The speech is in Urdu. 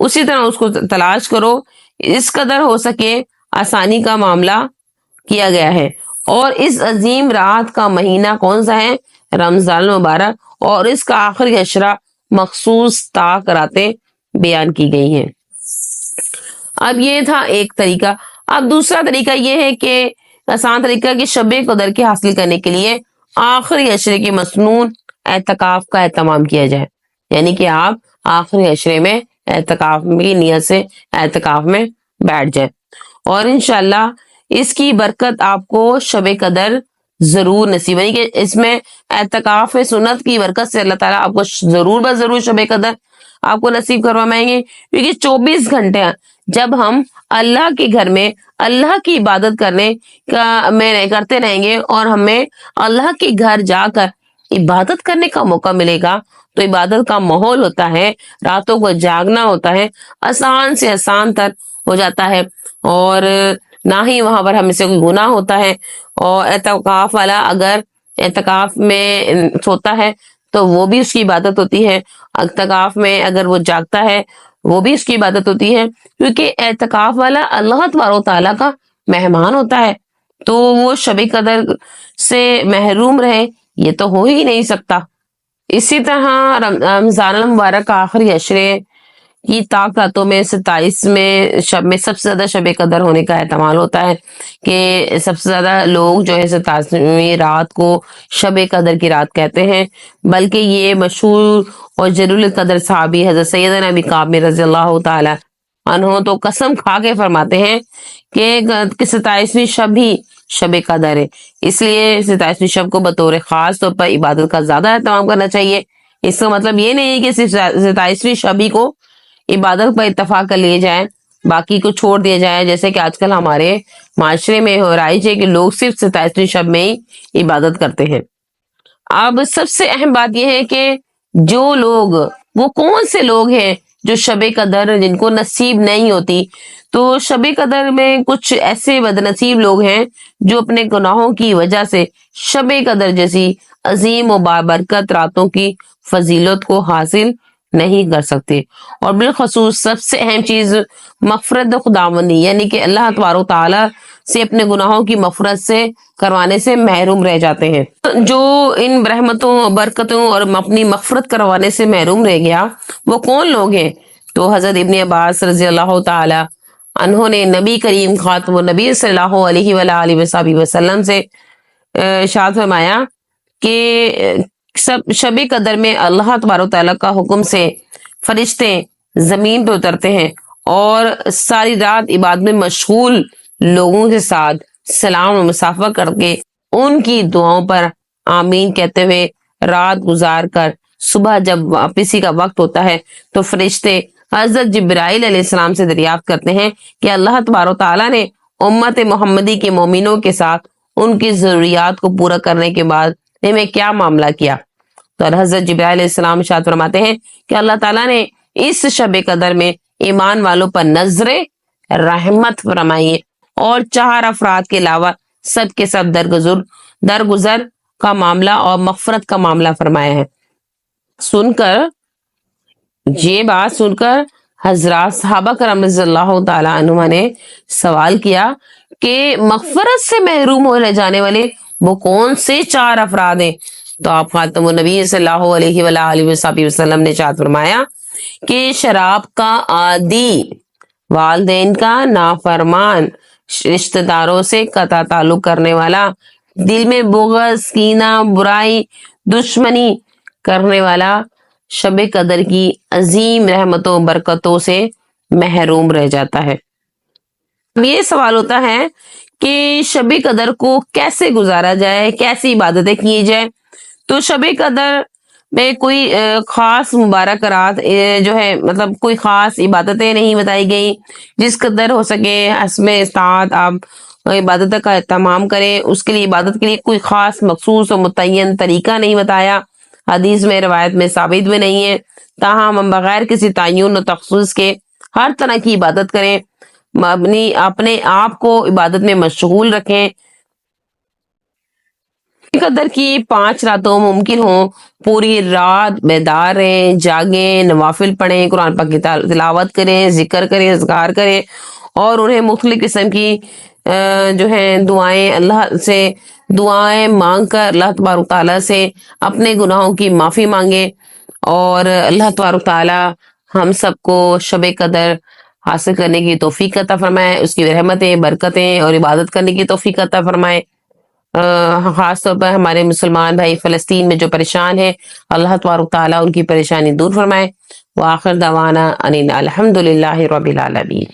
اسی طرح اس کو تلاش کرو. اس قدر ہو سکے آسانی کا معاملہ کیا گیا ہے. اور اس عظیم رات کا مہینہ کون سا ہے؟ رمضان المبارک. اور اس کا آخری عشرہ مخصوص طاق راتیں بیان کی گئی ہیں. اب یہ تھا ایک طریقہ. اب دوسرا طریقہ یہ ہے کہ آسان طریقہ کہ شب قدر کے حاصل کرنے کے لیے آخری عشرے کے مسنون اعتکاف کا اہتمام کیا جائے. یعنی کہ آپ آخری عشرے میں اعتکاف کی نیت سے اعتکاف میں بیٹھ جائیں اور انشاءاللہ اس کی برکت آپ کو شب قدر ضرور نصیب. یعنی کہ اس میں اعتکاف سنت کی برکت سے اللہ تعالیٰ آپ کو ضرور بس ضرور شب قدر آپ کو نصیب کروائیں گے. کیونکہ 24 گھنٹے جب ہم اللہ کے گھر میں اللہ کی عبادت کرنے کا میں کرتے رہیں گے اور ہمیں اللہ کے گھر جا کر عبادت کرنے کا موقع ملے گا تو عبادت کا ماحول ہوتا ہے, راتوں کو جاگنا ہوتا ہے, آسان سے آسان تر ہو جاتا ہے اور نہ ہی وہاں پر ہم سے کوئی گناہ ہوتا ہے. اور اعتکاف والا اگر اعتکاف میں سوتا ہے تو وہ بھی اس کی عبادت ہوتی ہے, اعتکاف میں اگر وہ جاگتا ہے وہ بھی اس کی عبادت ہوتی ہے, کیونکہ اعتکاف والا اللہ تبارک و تعالیٰ کا مہمان ہوتا ہے. تو وہ شب قدر سے محروم رہے یہ تو ہو ہی نہیں سکتا. اسی طرح رمضان المبارک کا آخری عشرے کی طاق راتوں میں 27 میں شب میں سب سے زیادہ شب قدر ہونے کا احتمال ہوتا ہے کہ سب سے زیادہ لوگ جو ہے 27ویں رات کو شب قدر کی رات کہتے ہیں. بلکہ یہ مشہور اور جلیل القدر صحابی حضرت سیدنا ابی کعب رضی اللہ تعالی عنہ تو قسم کھا کے فرماتے ہیں کہ 27ویں شب ہی شب قدر ہے. اس لیے 27ویں شب کو بطور خاص طور پر عبادت کا زیادہ اہتمام کرنا چاہیے. اس کا مطلب یہ نہیں ہے کہ صرف 27ویں شب ہی کو عبادت پر اتفاق کر لیے جائیں, باقی کو چھوڑ دیا جائے, جیسے کہ آج کل ہمارے معاشرے میں ہو رائج ہے کہ لوگ صرف 27ویں شب میں ہی عبادت کرتے ہیں. اب سب سے اہم بات یہ ہے کہ جو لوگ وہ کون سے لوگ ہیں جو شب قدر جن کو نصیب نہیں ہوتی, تو شب قدر میں کچھ ایسے بد نصیب لوگ ہیں جو اپنے گناہوں کی وجہ سے شب قدر جیسی عظیم و بابرکت راتوں کی فضیلت کو حاصل نہیں کر سکتے. اور بالخصوص سب سے اہم چیز مغفرت خداوندی, یعنی کہ اللہ تبارک و تعالیٰ سے اپنے گناہوں کی مغفرت سے کروانے سے محروم رہ جاتے ہیں. جو ان رحمتوں برکتوں اور اپنی مغفرت کروانے سے محروم رہ گیا وہ کون لوگ ہیں؟ تو حضرت ابن عباس رضی اللہ تعالی عنہ نے نبی کریم خاتم النبی صلی اللہ علیہ وآلہ وسلم سے ارشاد فرمایا کہ شب قدر میں اللہ تبارک تعالیٰ کا حکم سے فرشتے زمین پہ اترتے ہیں اور ساری رات عبادت میں مشغول لوگوں کے ساتھ سلام و مصافحہ کر کے ان کی دعاؤں پر آمین کہتے ہوئے رات گزار کر صبح جب واپسی کا وقت ہوتا ہے تو فرشتے حضرت جبرائیل علیہ السلام سے دریافت کرتے ہیں کہ اللہ تبارک تعالیٰ نے امت محمدی کے مومنوں کے ساتھ ان کی ضروریات کو پورا کرنے کے بعد میں کیا معاملہ کیا. تو حضرت جبرائیل علیہ السلام ارشاد فرماتے ہیں کہ اللہ تعالیٰ نے اس شب قدر میں ایمان والوں پر نظر رحمت فرمائی ہے اور 4 افراد کے علاوہ سب کے سب درگزر کا معاملہ اور مغفرت کا معاملہ فرمایا ہے. یہ بات سن کر حضرات صحابہ کرام رضی اللہ تعالی عنہ نے سوال کیا کہ مغفرت سے محروم ہو رہ جانے والے وہ کون سے 4 افراد ہیں؟ تو آپ خاتم النبی صلی اللہ علیہ وآلہ وسلم نے ارشاد فرمایا کہ شراب کا عادی, والدین کا نافرمان, رشتہ داروں سے قطع تعلق کرنے والا, دل میں بغض, کینہ, برائی, دشمنی کرنے والا شب قدر کی عظیم رحمتوں برکتوں سے محروم رہ جاتا ہے. یہ سوال ہوتا ہے کہ شب قدر کو کیسے گزارا جائے, کیسی عبادتیں کی جائے. تو شب قدر میں کوئی خاص مبارک رات جو ہے مطلب کوئی خاص عبادتیں نہیں بتائی گئی. جس قدر ہو سکے حسب استطاعت آپ عبادت کا اہتمام کریں. اس کے لیے عبادت کے لیے کوئی خاص مخصوص و متعین طریقہ نہیں بتایا, حدیث میں روایت میں ثابت بھی نہیں ہے. تاہم ہم بغیر کسی تعین و تخصص کے ہر طرح کی عبادت کریں, اپنے آپ کو عبادت میں مشغول رکھیں. قدر کی 5 راتوں ممکن ہوں پوری رات بیدار رہیں، جاگیں، نوافل پڑھیں، قرآن پاک کی تلاوت کریں، ذکر کریں، اذکار کریں، اور انہیں مختلف قسم کی جو ہے دعائیں اللہ سے دعائیں مانگ کر اللہ تبارک تعالیٰ سے اپنے گناہوں کی معافی مانگے، اور اللہ تبارک تعالیٰ ہم سب کو شب قدر حاصل کرنے کی توفیق عطا فرمائے، اس کی رحمتیں، برکتیں اور عبادت کرنے کی توفیق عطا فرمائے۔ خاص طور پر ہمارے مسلمان بھائی فلسطین میں جو پریشان ہیں، اللہ تبارک تعالیٰ ان کی پریشانی دور فرمائے۔ وآخر دعوانا ان الحمد للہ رب العالمین۔